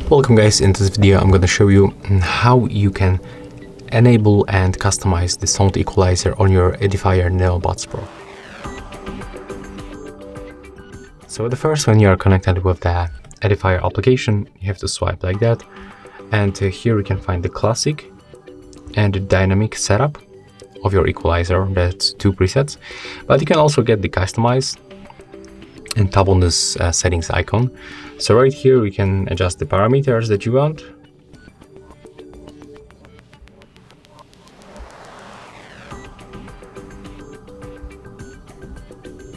Welcome guys, in this video I'm going to show you how you can enable and customize the sound equalizer on your Edifier NeoBuds Pro. So the first, when you are connected with the Edifier application, you have to swipe like that, and here you can find the classic and the dynamic setup of your equalizer. That's two presets, but you can also get the customized and tap on this settings icon. So right here we can adjust the parameters that you want.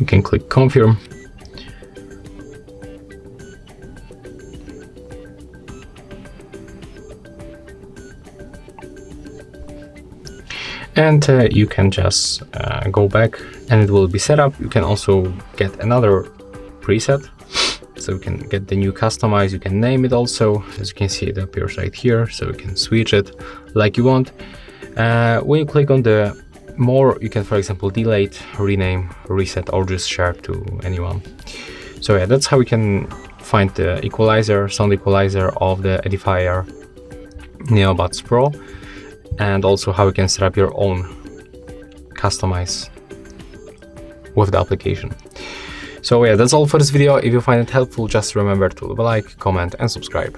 You can click confirm. And you can just go back and it will be set up. You can also get another preset, so you can get the new customize. You can name it also. As you can see, it appears right here, so you can switch it like you want. When you click on the more, you can, for example, delete, rename, reset, or just share to anyone. So yeah, that's how we can find the equalizer, sound equalizer of the Edifier NeoBuds Pro, and also how you can set up your own customize with the application. So yeah, that's all for this video. If you find it helpful, just remember to leave a like, comment, and subscribe.